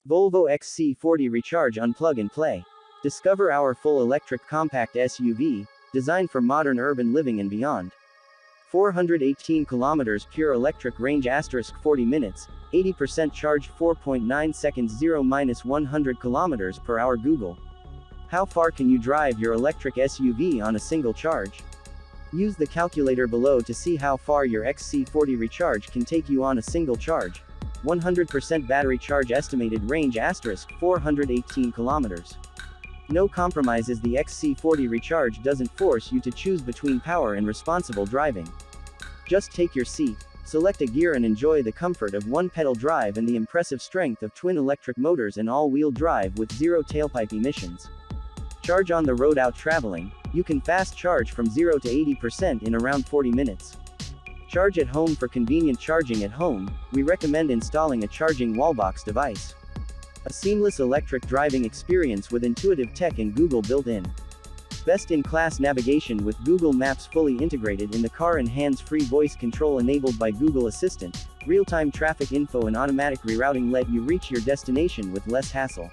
Volvo XC40 Recharge Unplug and Play. Discover our full electric compact SUV, designed for modern urban living and beyond. 418 kilometers pure electric range * 40 minutes, 80% charged 4.9 seconds 0-100 kilometers per hour Google. How far can you drive your electric SUV on a single charge? Use the calculator below to see how far your XC40 Recharge can take you on a single charge. 100% battery charge, estimated range * 418 kilometers. No compromises. The XC40 Recharge doesn't force you to choose between power and responsible driving. Just take your seat, select a gear and enjoy the comfort of one-pedal drive and the impressive strength of twin electric motors and all-wheel drive with zero tailpipe emissions. Charge on the road. Out traveling, you can fast charge from 0 to 80% in around 40 minutes. Charge at home. For convenient charging at home, we recommend installing a charging wallbox device. A seamless electric driving experience with intuitive tech and Google built-in. Best-in-class navigation with Google Maps fully integrated in the car and hands-free voice control enabled by Google Assistant. Real-time traffic info and automatic rerouting let you reach your destination with less hassle.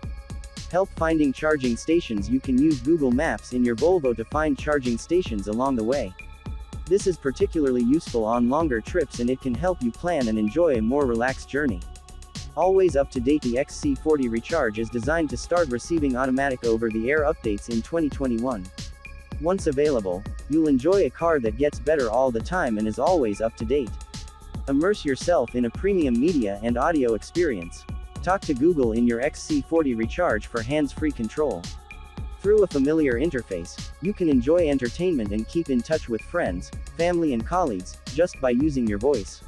Help finding charging stations. You can use Google Maps in your Volvo to find charging stations along the way. This is particularly useful on longer trips, and it can help you plan and enjoy a more relaxed journey. Always up to date, the XC40 Recharge is designed to start receiving automatic over-the-air updates in 2021. Once available, you'll enjoy a car that gets better all the time and is always up to date. Immerse yourself in a premium media and audio experience. Talk to Google in your XC40 Recharge for hands-free control. Through a familiar interface, you can enjoy entertainment and keep in touch with friends, family and colleagues, just by using your voice.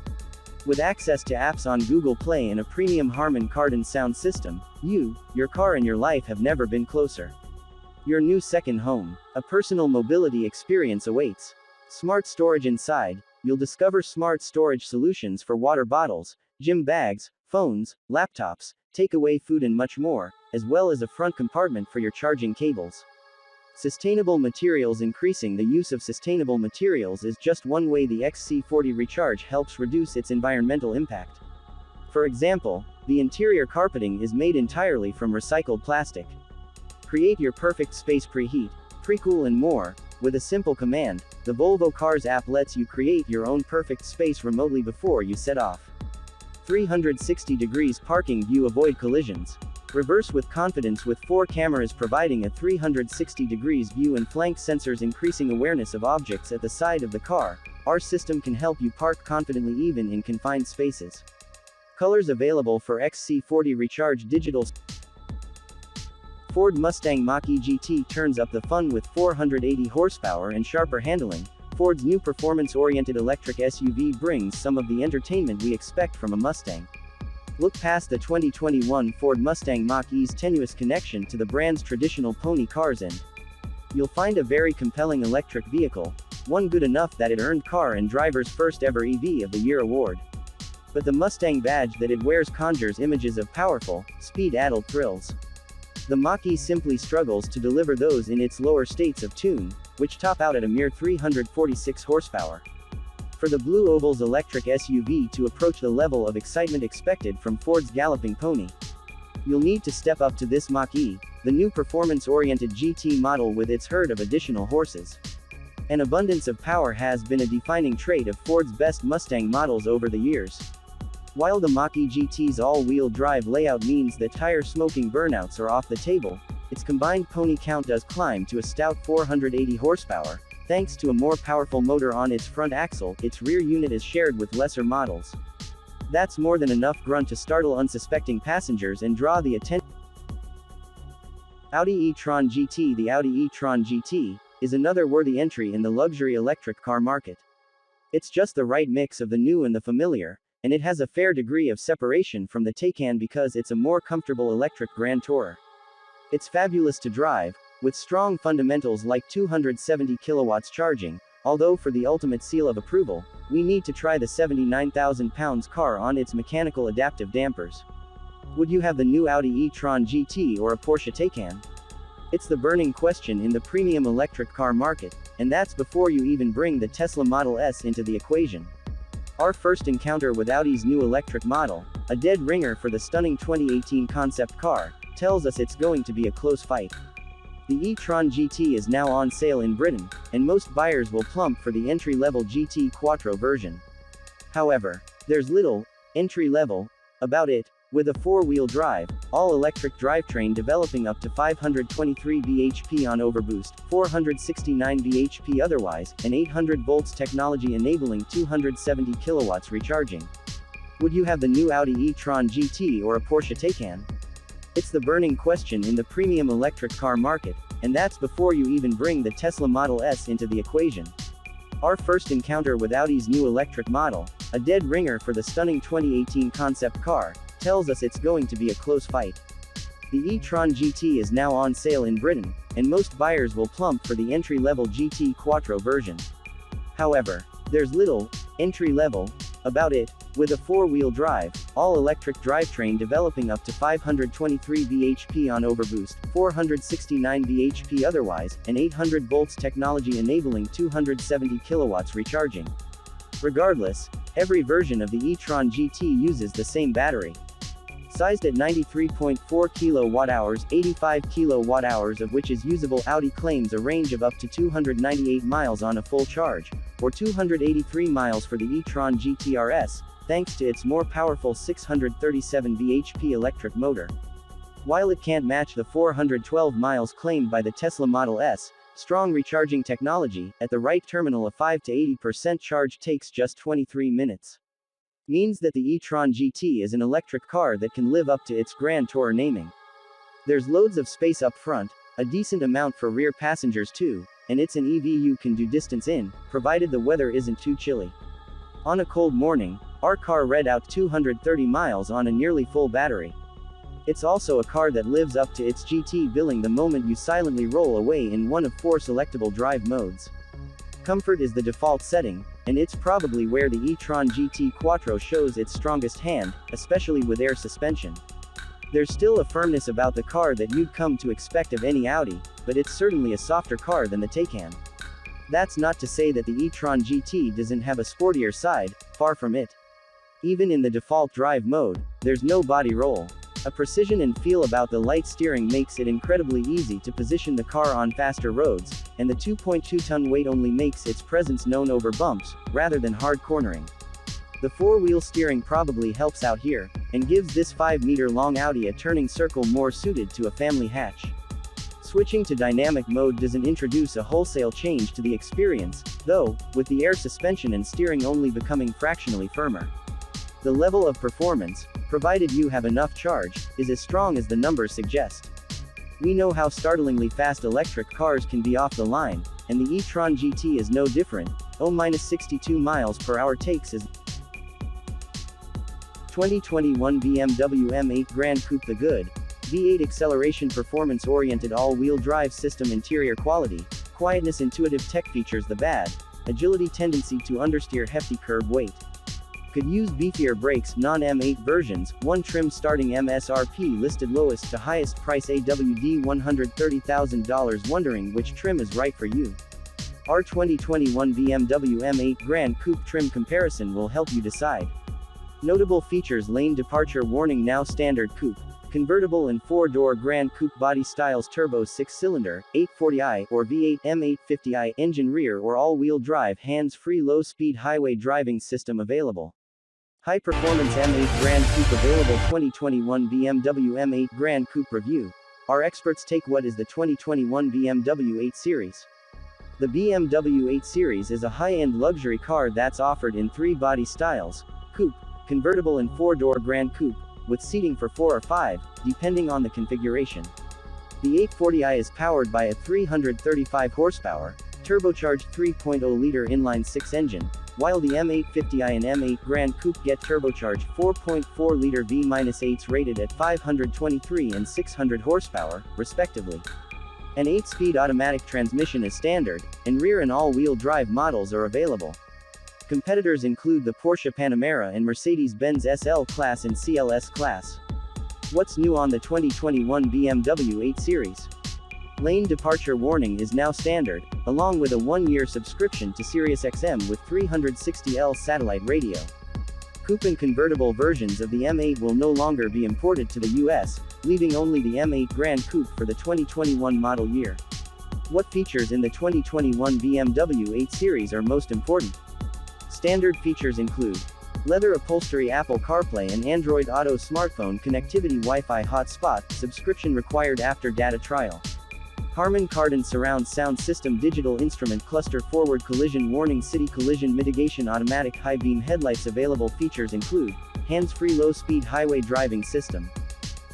With access to apps on Google Play and a premium Harman Kardon sound system, you, your car and your life have never been closer. Your new second home, a personal mobility experience awaits. Smart storage. Inside, you'll discover smart storage solutions for water bottles, gym bags, phones, laptops, takeaway food and much more, as well as a front compartment for your charging cables. Sustainable materials. Increasing the use of sustainable materials is just one way the XC40 Recharge helps reduce its environmental impact. For example, the interior carpeting is made entirely from recycled plastic. Create your perfect space. Preheat, pre-cool and more. With a simple command, the Volvo Cars app lets you create your own perfect space remotely before you set off. 360 degrees parking view. Avoid collisions. Reverse with confidence with 4 cameras providing a 360 degrees view and flank sensors increasing awareness of objects at the side of the car. Our system can help you park confidently even in confined spaces. Colors available for XC40 Recharge. Digital. Ford Mustang Mach-E GT turns up the fun with 480 horsepower and sharper handling. Ford's new performance-oriented electric SUV brings some of the entertainment we expect from a Mustang. Look past the 2021 Ford Mustang Mach-E's tenuous connection to the brand's traditional pony cars and you'll find a very compelling electric vehicle, one good enough that it earned Car and Driver's first ever EV of the Year award. But the Mustang badge that it wears conjures images of powerful, speed-addled thrills. The Mach-E simply struggles to deliver those in its lower states of tune, which top out at a mere 346 horsepower. For the Blue Oval's electric SUV to approach the level of excitement expected from Ford's galloping pony, you'll need to step up to this Mach-E, the new performance-oriented GT model with its herd of additional horses. An abundance of power has been a defining trait of Ford's best Mustang models over the years. While the Mach-E GT's all-wheel drive layout means that tire smoking burnouts are off the table, its combined pony count does climb to a stout 480 horsepower, thanks to a more powerful motor on its front axle. Its rear unit is shared with lesser models. That's more than enough grunt to startle unsuspecting passengers and draw the attention. Audi e-tron GT. The Audi e-tron GT is another worthy entry in the luxury electric car market. It's just the right mix of the new and the familiar, and it has a fair degree of separation from the Taycan because it's a more comfortable electric grand tourer. It's fabulous to drive, with strong fundamentals like 270 kilowatts charging, although for the ultimate seal of approval, we need to try the 79,000 pounds car on its mechanical adaptive dampers. Would you have the new Audi e-tron GT or a Porsche Taycan? It's the burning question in the premium electric car market. and that's before you even bring the Tesla Model S into the equation. Our first encounter with Audi's new electric model, a dead ringer for the stunning 2018 concept car, tells us it's going to be a close fight. The e-tron GT is now on sale in Britain, and most buyers will plump for the entry-level GT Quattro version. However, there's little entry-level about it, with a four-wheel drive, all-electric drivetrain developing up to 523 bhp on overboost, 469 bhp otherwise, and 800 volts technology enabling 270 kilowatts recharging. Would you have the new Audi e-tron GT or a Porsche Taycan? It's the burning question in the premium electric car market, and that's before you even bring the Tesla Model S into the equation. Our first encounter with Audi's new electric model, a dead ringer for the stunning 2018 concept car, tells us it's going to be a close fight. The e-tron GT is now on sale in Britain, and most buyers will plump for the entry-level GT Quattro version. However, there's little entry-level about it, with a four-wheel drive, all-electric drivetrain developing up to 523 bhp on overboost, 469 bhp otherwise, and 800 volts technology enabling 270 kilowatts recharging. Regardless, every version of the e-tron GT uses the same battery. Sized at 93.4 kWh, 85 kWh of which is usable. Audi claims a range of up to 298 miles on a full charge, or 283 miles for the e-tron GT RS, thanks to its more powerful 637 bhp electric motor. While it can't match the 412 miles claimed by the Tesla Model S, strong recharging technology, at the right terminal a 5 to 80% charge takes just 23 minutes. Means that the e-tron GT is an electric car that can live up to its Grand Tour naming. There's loads of space up front, a decent amount for rear passengers too, and it's an EV you can do distance in, provided the weather isn't too chilly. On a cold morning, our car read out 230 miles on a nearly full battery. It's also a car that lives up to its GT billing the moment you silently roll away in one of 4 selectable drive modes. Comfort is the default setting, and it's probably where the e-tron GT Quattro shows its strongest hand, especially with air suspension. There's still a firmness about the car that you'd come to expect of any Audi, but it's certainly a softer car than the Taycan. That's not to say that the e-tron GT doesn't have a sportier side, far from it. Even in the default drive mode, there's no body roll. A precision and feel about the light steering makes it incredibly easy to position the car on faster roads, and the 2.2-ton weight only makes its presence known over bumps, rather than hard cornering. The four-wheel steering probably helps out here, and gives this 5-meter-long Audi a turning circle more suited to a family hatch. Switching to dynamic mode doesn't introduce a wholesale change to the experience, though, with the air suspension and steering only becoming fractionally firmer. The level of performance, provided you have enough charge, is as strong as the numbers suggest. We know how startlingly fast electric cars can be off the line, and the e-tron GT is no different. 62 miles per hour takes as 2021 BMW M8 Grand Coupe. The good V8 acceleration, performance-oriented all-wheel drive system, interior quality, quietness, intuitive tech features. The bad agility, tendency to understeer, hefty curb weight. Could use beefier brakes. Non-M8 versions, one trim starting MSRP listed lowest to highest price AWD $130,000. Wondering which trim is right for you? Our 2021 BMW M8 Grand Coupe trim comparison will help you decide. Notable features: lane departure warning, now standard coupe, convertible and 4-door Grand Coupe body styles, turbo 6-cylinder, 840i or V8 M850i engine, rear or all-wheel drive, hands-free low-speed highway driving system available. High-performance M8 Grand Coupe available. 2021 BMW M8 Grand Coupe review. Our experts take what is the 2021 BMW 8 Series. The BMW 8 Series is a high-end luxury car that's offered in 3 body styles: coupe, convertible and 4-door Grand Coupe, with seating for 4 or 5, depending on the configuration. The 840i is powered by a 335 horsepower, turbocharged 3.0-liter inline-6 engine, while the M850i and M8 Grand Coupe get turbocharged 4.4-liter V-8s rated at 523 and 600 horsepower, respectively. An 8-speed automatic transmission is standard, and rear and all-wheel drive models are available. Competitors include the Porsche Panamera and Mercedes-Benz SL Class and CLS Class. What's new on the 2021 BMW 8 Series? Lane departure warning is now standard, along with a 1-year subscription to SiriusXM with 360L satellite radio. Coupe and convertible versions of the M8 will no longer be imported to the US, leaving only the M8 Grand Coupe for the 2021 model year. What features in the 2021 BMW 8 Series are most important? Standard features include leather upholstery, Apple CarPlay and Android Auto, smartphone connectivity, Wi-Fi hotspot, subscription required after data trial. Harman Kardon surround sound system, digital instrument cluster, forward collision warning, city collision mitigation, automatic high beam headlights. Available features include hands-free low-speed highway driving system,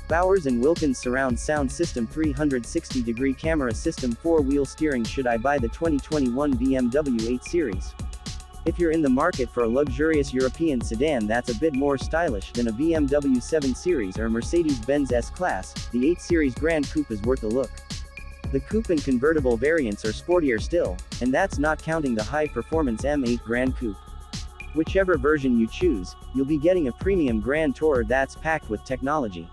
Bowers & Wilkins surround sound system, 360-degree camera system, 4-wheel steering. Should I buy the 2021 BMW 8 Series? If you're in the market for a luxurious European sedan that's a bit more stylish than a BMW 7 Series or Mercedes-Benz S-Class, the 8 Series Grand Coupe is worth a look. The coupe and convertible variants are sportier still, and that's not counting the high-performance M8 Grand Coupe. Whichever version you choose, you'll be getting a premium Grand Tourer that's packed with technology.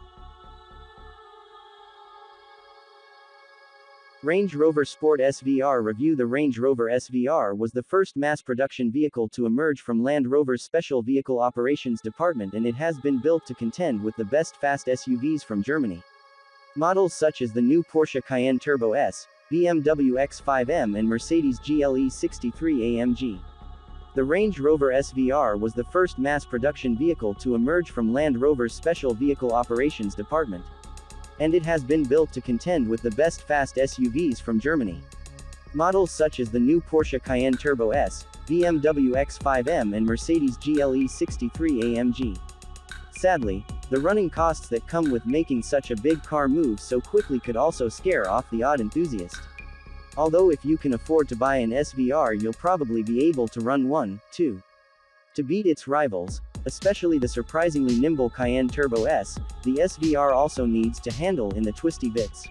Range Rover Sport SVR review. The Range Rover SVR was the first mass-production vehicle to emerge from Land Rover's Special Vehicle Operations Department, and it has been built to contend with the best fast SUVs from Germany. Models such as the new Porsche Cayenne Turbo S, BMW X5M and Mercedes GLE 63 AMG. The Range Rover SVR was the first mass-production vehicle to emerge from Land Rover's Special Vehicle Operations Department, and it has been built to contend with the best fast SUVs from Germany. Models such as the new Porsche Cayenne Turbo S, BMW X5M and Mercedes GLE 63 AMG. Sadly, the running costs that come with making such a big car move so quickly could also scare off the odd enthusiast. Although if you can afford to buy an SVR, you'll probably be able to run one, too. To beat its rivals, especially the surprisingly nimble Cayenne Turbo S, the SVR also needs to handle in the twisty bits.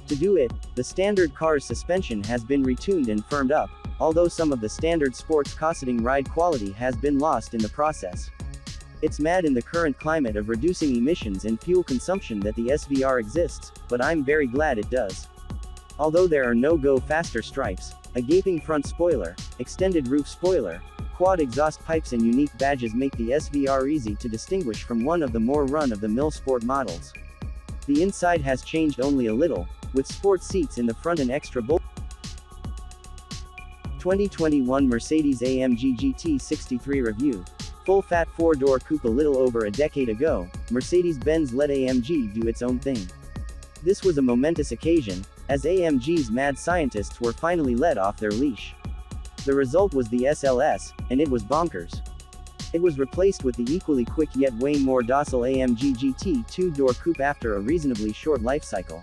To do it, the standard car's suspension has been retuned and firmed up, although some of the standard sports cosseting ride quality has been lost in the process. It's mad in the current climate of reducing emissions and fuel consumption that the SVR exists, but I'm very glad it does. Although there are no go faster stripes, a gaping front spoiler, extended roof spoiler, quad exhaust pipes and unique badges make the SVR easy to distinguish from one of the more run-of-the-mill sport models. The inside has changed only a little, with sport seats in the front and extra bolt. 2021 Mercedes-AMG GT 63 review. Full-fat 4-door coupe. A little over a decade ago, Mercedes-Benz let AMG do its own thing. This was a momentous occasion, as AMG's mad scientists were finally let off their leash. The result was the SLS, and it was bonkers. It was replaced with the equally quick yet way more docile AMG GT 2-door coupe after a reasonably short life cycle.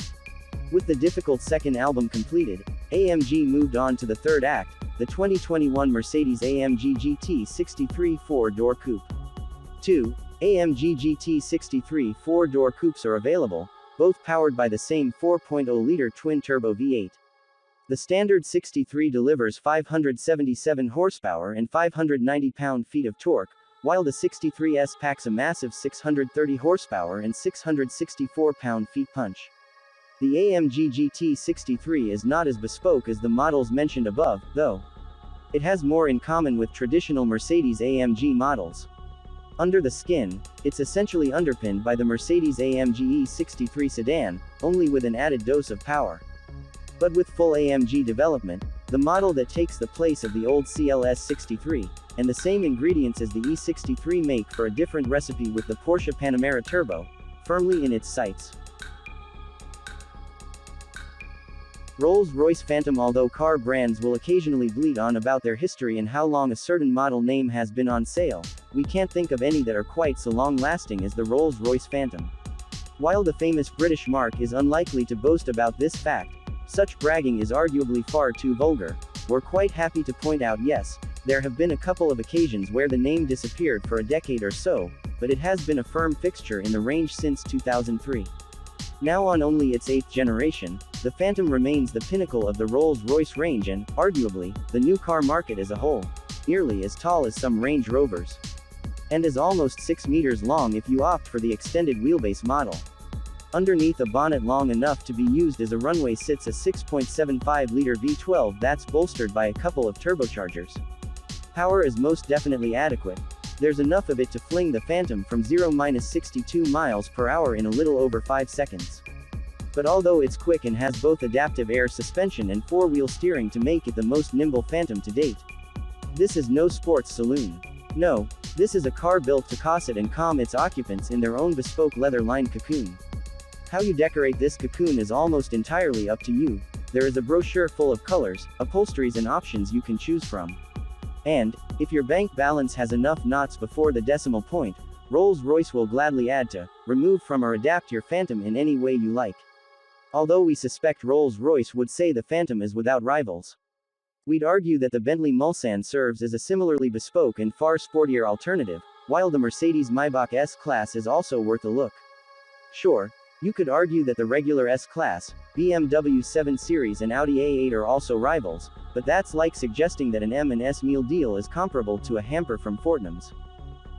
With the difficult second album completed, AMG moved on to the third act, the 2021 Mercedes-AMG GT 63 4-door coupe. 2 AMG GT 63 4-door coupes are available, both powered by the same 4.0-liter twin-turbo V8. The standard 63 delivers 577 horsepower and 590 pound-feet of torque, while the 63S packs a massive 630 horsepower and 664 pound-feet punch. The AMG GT 63 is not as bespoke as the models mentioned above, though. It has more in common with traditional Mercedes-AMG models. Under the skin, it's essentially underpinned by the Mercedes-AMG E63 sedan, only with an added dose of power. But with full AMG development, the model that takes the place of the old CLS 63, and the same ingredients as the E63 make for a different recipe with the Porsche Panamera Turbo, firmly in its sights. Rolls-Royce Phantom. Although car brands will occasionally bleat on about their history and how long a certain model name has been on sale, we can't think of any that are quite so long-lasting as the Rolls-Royce Phantom. While the famous British marque is unlikely to boast about this fact, such bragging is arguably far too vulgar. We're quite happy to point out, yes, there have been a couple of occasions where the name disappeared for a decade or so, but it has been a firm fixture in the range since 2003. Now on only its 8th generation, the Phantom remains the pinnacle of the Rolls-Royce range and, arguably, the new car market as a whole. Nearly as tall as some Range Rovers. And is almost 6 meters long if you opt for the extended wheelbase model. Underneath a bonnet long enough to be used as a runway sits a 6.75-liter V12 that's bolstered by a couple of turbochargers. Power is most definitely adequate. There's enough of it to fling the Phantom from 0-62 miles per hour in a little over 5 seconds. But although it's quick and has both adaptive air suspension and four-wheel steering to make it the most nimble Phantom to date, this is no sports saloon. No, this is a car built to cosset and calm its occupants in their own bespoke leather-lined cocoon. How you decorate this cocoon is almost entirely up to you. There is a brochure full of colors, upholsteries and options you can choose from. And, if your bank balance has enough knots before the decimal point, Rolls-Royce will gladly add to, remove from or adapt your Phantom in any way you like. Although we suspect Rolls-Royce would say the Phantom is without rivals. We'd argue that the Bentley Mulsanne serves as a similarly bespoke and far sportier alternative, while the Mercedes-Maybach S-Class is also worth a look. Sure, you could argue that the regular S-Class, BMW 7 Series and Audi A8 are also rivals, but that's like suggesting that an M&S meal deal is comparable to a hamper from Fortnum's.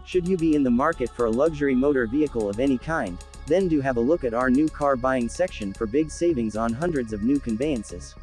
Should you be in the market for a luxury motor vehicle of any kind, then do have a look at our new car buying section for big savings on hundreds of new conveyances.